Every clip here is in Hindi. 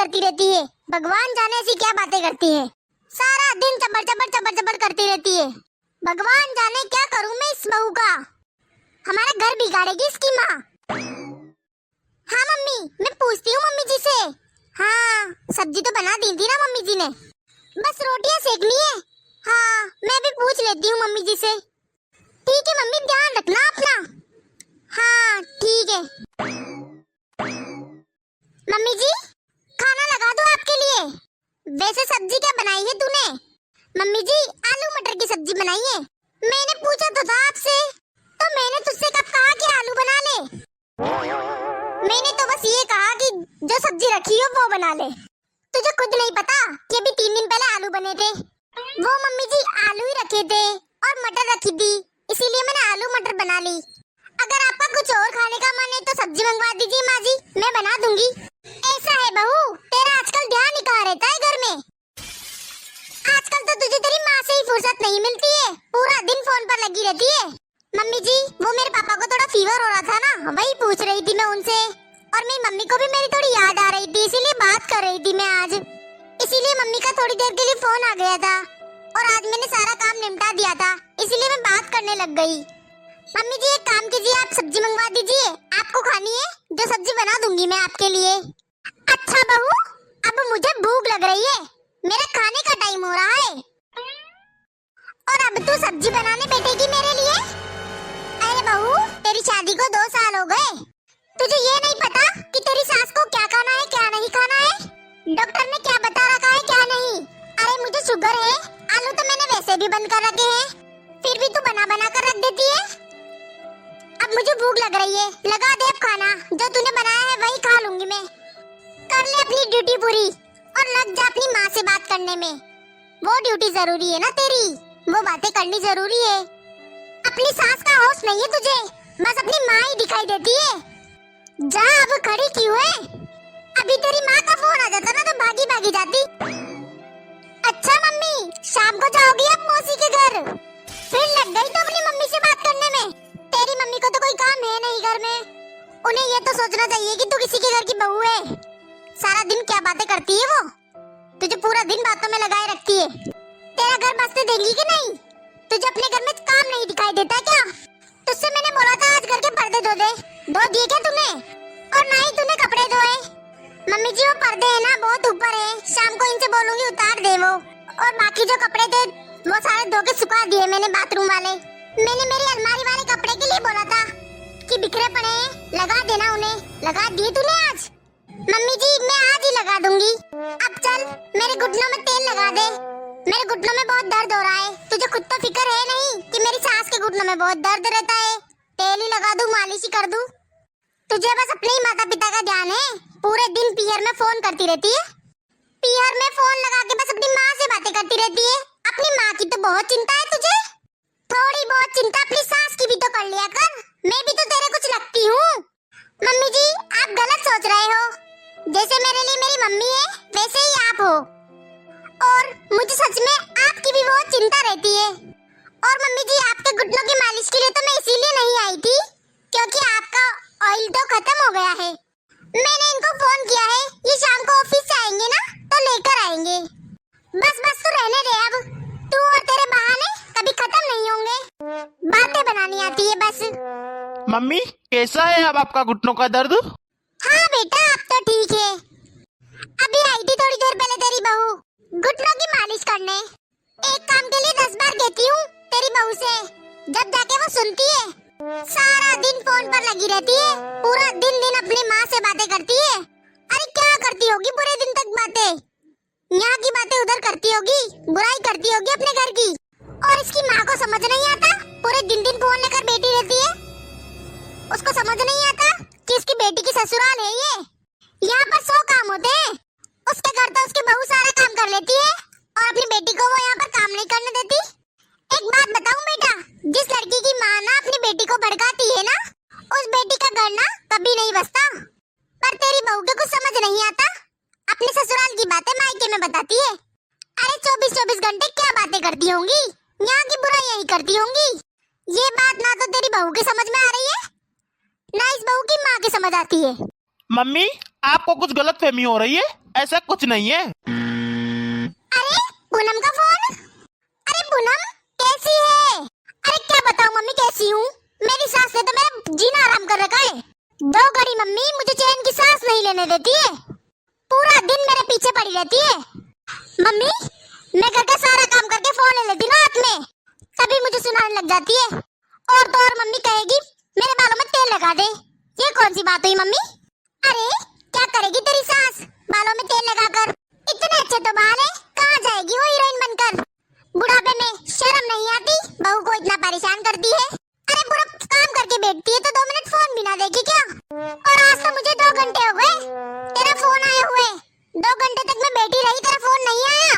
करती रहती है। भगवान जाने ऐसी क्या बातें करती है। सारा दिन चबर चबर चबर चबर करती रहती है। भगवान जाने क्या करूं मैं इस बहू का। हमारा घर बिगाड़ेगी इसकी माँ। हाँ मम्मी, मैं पूछती हूँ मम्मी जी से। हाँ, सब्जी तो बना दी थी ना मम्मी जी ने, बस रोटियां सेकनी है। हाँ, मैं भी पूछ लेती हूँ मम्मी जी से। ठीक है मम्मी, ध्यान रखना अपना। हाँ ठीक है। मम्मी जी, खाना लगा दो आपके लिए। वैसे सब्जी क्या बनाई है तूने? मम्मी जी, आलू मटर की सब्जी बनाई है। मैंने पूछा तो था आपसे, तो मैंने तुझसे कब कहा कि आलू बना ले। मैंने तो बस ये कहा कि जो सब्जी रखी हो वो बना ले। तुझे खुद नहीं पता कि अभी 3 दिन पहले आलू बने थे। वो मम्मी जी आलू ही रखे थे और मटर रखी थी, इसीलिए मैंने आलू मटर बना ली। अगर आपका कुछ और खाने का मन है तो सब्जी मंगवा दीजिए माँ जी, मैं बना दूंगी। ऐसा है बहू, तेरा आजकल ध्यान ही कहाँ रहता है घर में। आजकल तो तुझे तेरी माँ से ही फुर्सत नहीं मिलती है, पूरा दिन फोन पर लगी रहती है। मम्मी जी, वो मेरे पापा को थोड़ा फीवर हो रहा था ना, वही पूछ रही थी मैं उनसे। और मेरी मम्मी को भी मेरी थोड़ी याद आ रही थी, इसीलिए बात कर रही थी मैं आज। इसीलिए मम्मी का थोड़ी देर के लिए फोन आ गया था और आज मैंने सारा काम निपटा दिया था, इसीलिए मैं बात करने लग गई। मम्मी जी एक काम कीजिए, आप सब्जी मंगवा दीजिए। आपको खानी है जो सब्जी बना दूंगी मैं आपके लिए। अच्छा बहू, अब मुझे भूख लग रही है, मेरे खाने का टाइम हो रहा है। और अब तू सब्जी बनाने बैठेगी मेरे लिए? अरे बहू, तेरी शादी को 2 साल हो गए, तुझे ये नहीं पता कि तेरी सास को क्या खाना है क्या नहीं खाना है? डॉक्टर ने क्या बता रखा है क्या नहीं? अरे मुझे शुगर है, आलू तो मैंने वैसे भी बंद कर रखे हैं, फिर भी तू बना बना कर रख देती है। अब मुझे भूख लग रही है, लगा दे अब खाना, जो तूने बनाया है वही खा लूंगी मैं। कर ले अपनी ड्यूटी पूरी और लग जा अपनी माँ से बात करने में। वो ड्यूटी जरूरी है ना तेरी, वो बातें करनी जरूरी है। अपनी सास का होश नहीं है तुझे, बस अपनी माँ ही दिखाई देती है। जा, अब खड़ी क्यों है? अभी तेरी माँ का फोन आ जाता ना तो भागी भागी जाती। अच्छा मम्मी, शाम को जाओगी अब मौसी के घर? फिर लग गई तो अपनी मम्मी से बात करने में। तेरी मम्मी को तो कोई काम है नहीं घर में, उन्हें ये तो सोचना चाहिए कि तू किसी के घर की बहू है। सारा दिन क्या बातें करती है वो, तुझे पूरा दिन बातों में लगाए रखती है। तेरा घर बसने देंगी कि नहीं? तुझे अपने घर में काम नहीं दिखाई देता क्या? तुझसे मैंने बोला था आज घर के पर्दे धो दे, धो दिए क्या तूने? और ना ही तूने कपड़े धोए। मम्मी जी वो पर्दे है ना बहुत ऊपर है, शाम को इनसे बोलूंगी उतार दे वो। और बाकी जो कपड़े थे वो सारे धो के सुखा दिए मैंने बाथरूम वाले। मैंने मेरी अलमारी वाले कपड़े के लिए बोला था कि बिखरे पड़े हैं, लगा देना उन्हें, लगा दिए तूने आज? मम्मी जी मैं आज ही लगा दूंगी। अब चल मेरे घुटनों में तेल लगा दे, मेरे घुटनों में बहुत दर्द हो रहा है। तुझे खुद तो फिक्र है नहीं कि मेरी सास के घुटनों में बहुत दर्द रहता है। तेल ही लगा दूं, मालिश ही कर दूं? तुझे बस अपने ही माता पिता का ध्यान है, पूरे दिन पीहर में फोन करती रहती है। पीहर में फोन लगा के बस अपनी माँ से बातें करती रहती है। अपनी माँ की तो बहुत चिंता है तुझे, थोड़ी बहुत चिंता अपनी सास की भी तो कर लिया कर। मैं भी तो तेरे कुछ लगती हूँ। मम्मी जी आप गलत सोच रहे हो, जैसे मेरे लिए मेरी मम्मी है वैसे ही आप हो। और मुझे सच में आपकी भी बहुत चिंता रहती है। और मम्मी जी आपके घुटनों की मालिश के लिए तो मैं इसीलिए नहीं आई थी क्योंकि आपका ऑयल तो खत्म हो गया है। मैंने इनको फोन किया है, ये शाम को ऑफिस से आएंगे ना तो लेकर आएंगे। बस बस तू रहने दे, अब तू और तेरे बहाने कभी खत्म नहीं होंगे, बातें बनानी आती है बस। मम्मी कैसा है अब आपका घुटनों का दर्द? हाँ बेटा अब तो ठीक है, अभी आई थी थोड़ी देर पहले तेरी बहू घुटनों की मालिश करने। एक काम के लिए 10 बार कहती हूँ तेरी बहू से, जब जाके वो सुनती है। सारा दिन फोन पर लगी रहती है, पूरा दिन दिन अपनी माँ से बातें करती है। अरे क्या करती होगी पूरे दिन तक बातें, यहाँ की बातें उधर करती होगी, बुराई करती होगी अपने घर की। और इसकी माँ को समझ नहीं आता, पूरे दिन दिन फोन लेकर बैठी रहती है। उसको समझ नहीं आता कि उसकी बेटी की ससुराल है ये, यहाँ पर 100 काम होते हैं। उसके घर तो उसकी बहू सारा काम कर लेती है और अपनी बेटी को वो यहाँ पर काम नहीं करने देती। एक बात बताऊं बेटा, जिस लड़की की माँ ना अपनी बेटी को भड़काती है ना, उस बेटी का घर ना कभी नहीं बसता। पर तेरी बहू को कुछ समझ नहीं आता, अपने ससुराल की बातें मायके में बताती है। अरे 24-24 घंटे क्या बातें करती होंगी, यहाँ की बुराई यही करती होंगी। ये बात ना तो तेरी बहू की समझ में आ रही है, ना इस बहू की माँ की समझ आती है। मम्मी आपको कुछ गलत फहमी हो रही है। ऐसा कुछ नहीं है। अरे पूनम का फोन। अरे पूनम कैसी है? अरे क्या बताऊं मम्मी कैसी हूँ। मेरी सास ने तो मेरा जीना आराम कर रखा है। 2 घड़ी मम्मी मुझे चैन की सांस नहीं लेने देती है। पूरा दिन मेरे पीछे पड़ी रहती है। मम्मी मैं घर का सारा काम करके फोन ले लेती ना हाथ में, तभी मुझे सुनाने लग जाती है। और तो और मम्मी कहेगी मेरे बालों में तेल लगा दे। ये कौन सी बात हुई मम्मी? अरे क्या करेगी तेरी सास बालों में तेल लगाकर? इतने अच्छे तो बाल है, कहाँ जाएगी वो हीरोइन बनकर? बुढ़ापे में शर्म नहीं आती बहू को इतना परेशान करती है। अरे पूरा काम करके बैठती है तो 2 मिनट फोन भी ना देगी क्या? और आज तो मुझे 2 घंटे हो गए तेरा फोन आए हुए। 2 घंटे तक मैं बैठी रही, तेरा फोन नहीं आया।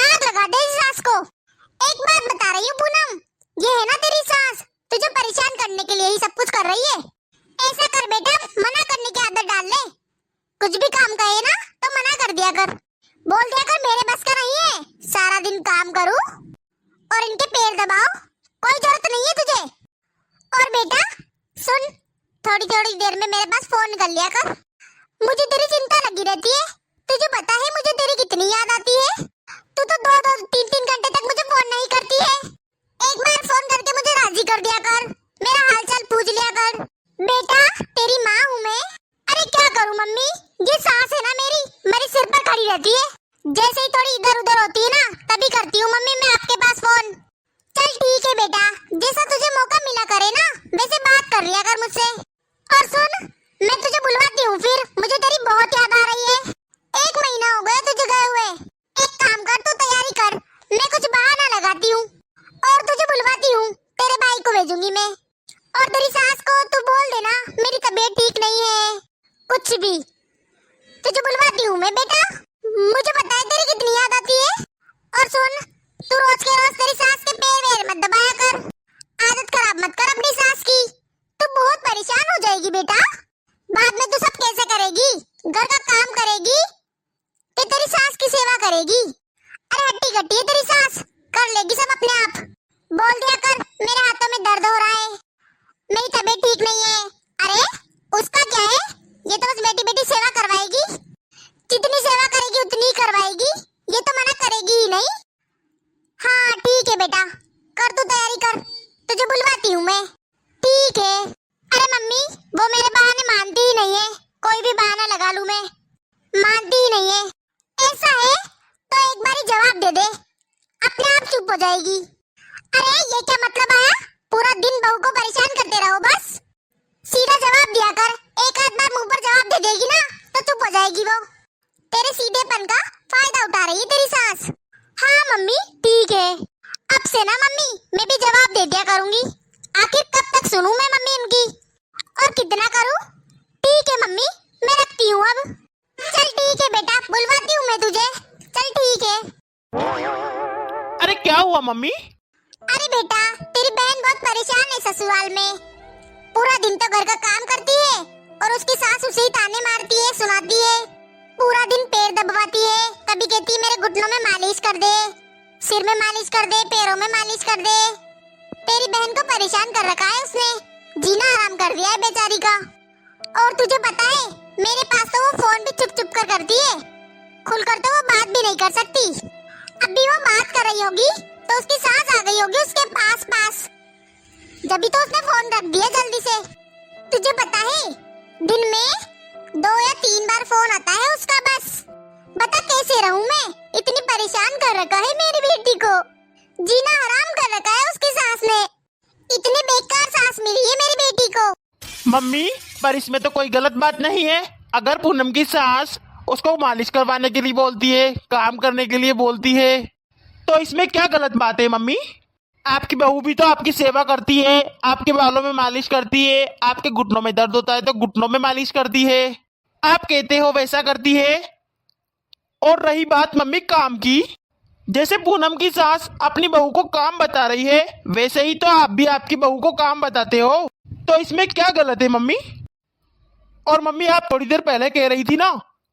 आग लगा दे इस सास को। एक बात बता रही हूँ पूनम, ये है ना तेरी सास, तुझे परेशान करने के लिए ही सब कुछ कर रही है। ऐसा कर बेटा, मना करने की आदत डाल ले। कुछ भी काम कहे ना तो मना कर दिया कर, बोल दिया कर मेरे बस का नहीं है सारा दिन काम करूं और इनके पैर दबाओ, कोई जरूरत नहीं है तुझे। और बेटा सुन, थोड़ी थोड़ी देर में मेरे पास फोन कर लिया कर, मुझे तेरी चिंता लगी रहती है। तुझे पता है मुझे तेरी कितनी याद आती है। तू तो 2-2 3-3 घंटे तक मुझे फोन नहीं करती है। एक बार फोन करके मुझे राजी कर दिया कर, मेरा हालचाल पूछ लिया कर। बेटा तेरी माँ हूँ मैं। अरे क्या करूँ मम्मी, ये सास है ना मेरे सिर पर खड़ी रहती है। जैसे ही थोड़ी इधर उधर होती है ना तभी करती हूँ मम्मी मैं आपके पास फोन। चल ठीक है बेटा, जैसा तुझे मौका मिला करे ना वैसे बात कर लिया कर मुझसे। और सुन मैं तुझे बुलवाती हूँ फिर, मुझे तेरी बहुत याद आ रही है। 1 महीना हो गया तुझे गए हुए। एक काम कर, तू तैयारी कर, मैं कुछ बहाना लगाती हूँ और तुझे बुलवाती हूँ। तेरे भाई को भेजूंगी मैं, और तेरी सास को तू बोल देना मेरी तबीयत ठीक नहीं है, कुछ भी। तुझे बुलवाती हूँ मैं बेटा, मुझे पता है तेरी कितनी याद आती है। और सुन तू रोज के रोज तेरी सास के पैर वैर मत दबाया कर, आदत खराब मत कर अपनी सास की, तू बहुत परेशान हो जाएगी बेटा। बाद में तू सब कैसे करेगी, घर का काम करेगी कि तेरी सास की सेवा करेगी? अरे हट्टी कट्टी है तेरी सास, कर लेगी सब अपने आप। बोल दिया कर मेरे हाथों में दर्द हो रहा है, मेरी तबीयत ठीक नहीं है। अरे उसका क्या है, ये तो बस बेटी बेटी सेवा करवाएगी, जितनी सेवा करेगी उतनी ही करवाएगी, ये तो मना करेगी ही नहीं। हाँ ठीक है बेटा, कर तू तैयारी कर, तुझे बुलवाती हूँ मैं। ठीक है। अरे मम्मी वो मेरे बहाने मानती ही नहीं है, कोई भी बहाना लगा लूं मैं, मानती ही नहीं है। ऐसा है तो एक बारी जवाब दे दे, अपने आप चुप हो जाएगी। अरे ये क्या मतलब आया, पूरा दिन बहू को परेशान करते रहो बस, सीधा जवाब दिया कर। एक आध बार मुंह पर जवाब दे देगी ना तो चुप हो जाएगी वो। तेरे सीधेपन का फायदा उठा रही है तेरी सास। हाँ मम्मी ठीक है, अब से ना मम्मी मैं भी जवाब दे दिया करूंगी। आखिर कब तक सुनूं मैं मम्मी उनकी, और कितना करूं? ठीक है मम्मी मैं रखती हूँ अब। चल ठीक है बेटा, बुलवाती हूँ मैं तुझे, चल ठीक है। अरे क्या हुआ मम्मी? अरे बेटा तेरी बहन बहुत परेशान है ससुराल में, पूरा दिन तो घर का काम करती है और उसकी सास उसे ही ताने मारती है, सुनाती है, पूरा दिन पैर दबवाती है, कभी कहती है मेरे घुटनों में मालिश कर दे, सिर में मालिश कर दे, पैरों में मालिश कर दे। तेरी बहन को परेशान कर रखा है उसने, जीना आराम कर दिया है बेचारी का। और तुझे पता है मेरे पास तो वो फोन भी चुप चुप कर करती है, खुलकर तो वो बात भी नहीं कर सकती। अभी वो बात कर रही होगी तो उसकी सास आ गई होगी उसके पास पास, जब तो उसने फोन रख दिया जल्दी से। तुझे पता है दिन में 2 या 3 बार फोन आता है उसका बस। बता कैसे रहूं मैं, इतनी परेशान कर रखा है मेरी बेटी को, जीना हराम कर रखा है उसकी सास ने, इतनी बेकार सास मिली है मेरी बेटी को। मम्मी पर इसमें तो कोई गलत बात नहीं है, अगर पूनम की सास उसको मालिश करवाने के लिए बोलती है, काम करने के लिए बोलती है, तो इसमें क्या गलत बात है मम्मी? आपकी बहू भी तो आपकी सेवा करती है, आपके बालों में मालिश करती है, आपके घुटनों में दर्द होता है तो घुटनों में मालिश करती है, आप कहते हो वैसा करती है। और रही बात मम्मी काम की, जैसे पूनम की सास अपनी बहू को काम बता रही है वैसे ही तो आप भी आपकी बहू को काम बताते हो, तो इसमें क्या गलत है मम्मी? और मम्मी आप थोड़ी देर पहले कह रही थी ना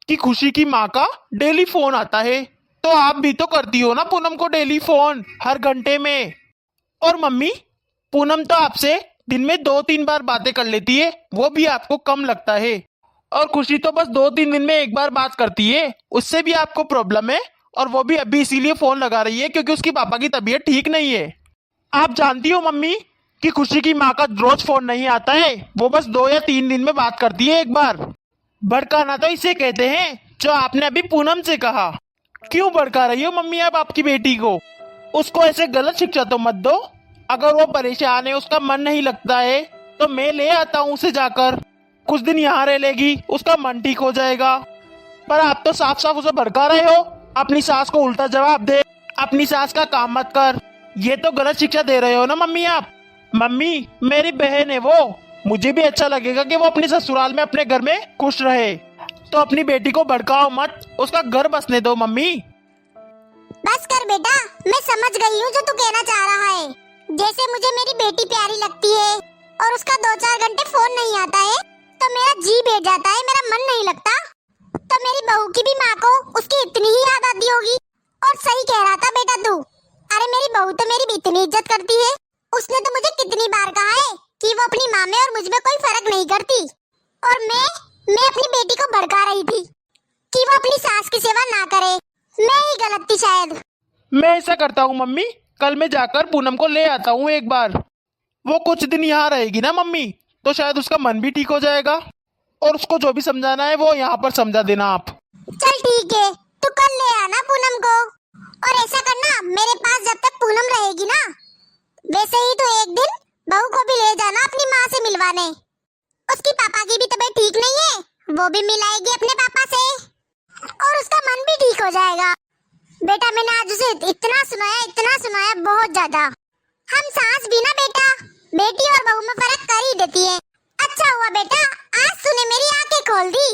कि खुशी की माँ का डेली फोन आता है, तो आप भी तो करती हो ना पूनम को डेली फोन हर घंटे में। और मम्मी पूनम तो आपसे दिन में 2-3 बार बातें कर लेती है, वो भी आपको कम लगता है। और खुशी तो बस 2-3 दिन में एक बार बात करती है, उससे भी आपको प्रॉब्लम है। और वो भी अभी इसीलिए फोन लगा रही है क्योंकि उसकी पापा की तबीयत ठीक नहीं है। आप जानती हो मम्मी कि खुशी की माँ का रोज फोन नहीं आता है, वो बस 2 या 3 दिन में बात करती है एक बार। भड़काना तो इसे कहते हैं जो आपने अभी पूनम से कहा। क्यों भड़का रही हो मम्मी आप आपकी बेटी को? उसको ऐसे गलत शिक्षा तो मत दो। अगर वो परेशान है, उसका मन नहीं लगता है, तो मैं ले आता हूँ उसे जाकर। कुछ दिन यहाँ रह लेगी, उसका मन ठीक हो जाएगा। पर आप तो साफ साफ उसे भड़का रहे हो। अपनी सास को उल्टा जवाब दे, अपनी सास का काम मत कर। ये तो गलत शिक्षा दे रहे हो ना मम्मी आप। मम्मी मेरी बहन है वो, मुझे भी अच्छा लगेगा कि वो अपने ससुराल में अपने घर में खुश रहे। तो अपनी बेटी को भड़काओ मत, उसका घर बसने दो मम्मी। बस कर बेटा, मैं समझ गई हूँ जो तू कहना चाह रहा है। जैसे मुझे मेरी बेटी प्यारी लगती है और उसका 2-4 घंटे फोन नहीं आता है तो मेरा जी बैठ जाता है, मेरा मन नहीं लगता। तो मेरी बहू की भी माँ को उसकी इतनी ही याद आती होगी। और सही कह रहा था बेटा तू। अरे मेरी बहू तो मेरी भी इतनी इज्जत करती है, उसने तो मुझे कितनी बार कहा है कि वो अपनी माँ में और मुझ में कोई फर्क नहीं करती। और मैं अपनी बेटी को भड़का रही थी कि वो अपनी सास की सेवा ना करे। मैं ही गलत थी शायद। मैं ऐसा करता हूँ मम्मी, कल मैं जाकर पूनम को ले आता हूँ एक बार। वो कुछ दिन यहाँ रहेगी ना मम्मी, तो शायद उसका मन भी ठीक हो जाएगा। और उसको जो भी समझाना है वो यहाँ पर समझा देना आप। चल ठीक है, तू कल ले आना पूनम को। और ऐसा करना, मेरे पास जब तक पूनम रहेगी ना, वैसे ही तो एक दिन बहू को भी ले जाना अपनी माँ से मिलवाने। उसकी पापा की भी तबीयत ठीक नहीं है, वो भी मिलाएगी अपने पापा से और उसका मन भी ठीक हो जाएगा। बेटा मैंने आज उसे इतना सुनाया बहुत ज्यादा। हम सास भी ना बेटा, बेटी और बहू में फर्क कर ही देती है। अच्छा हुआ बेटा आज तूने मेरी आंखें खोल दी,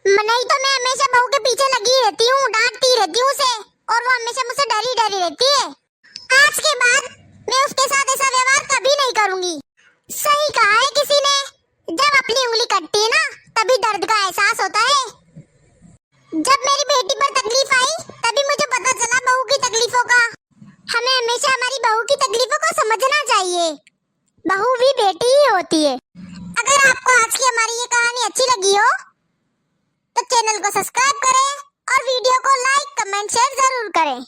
नहीं तो मैं हमेशा बहू के पीछे लगी रहती हूँ, डांटती रहती हूँ उसे, और वो हमेशा मुझसे डरी डरी रहती है। आज के बाद मैं उसके साथ ऐसा व्यवहार कभी नहीं करूंगी। सही कहा है किसी ने, जब अपनी उंगली कटती है ना तभी दर्द का एहसास होता है। जब मेरी बेटी पर तकलीफ आई तभी मुझे पता चला बहू की तकलीफों का। हमें हमेशा हमारी बहू की तकलीफों को समझना चाहिए, बहू भी बेटी ही होती है। अगर आपको आज की हमारी ये कहानी अच्छी लगी हो तो चैनल को सब्सक्राइब करें और वीडियो को लाइक कमेंट शेयर जरूर करें।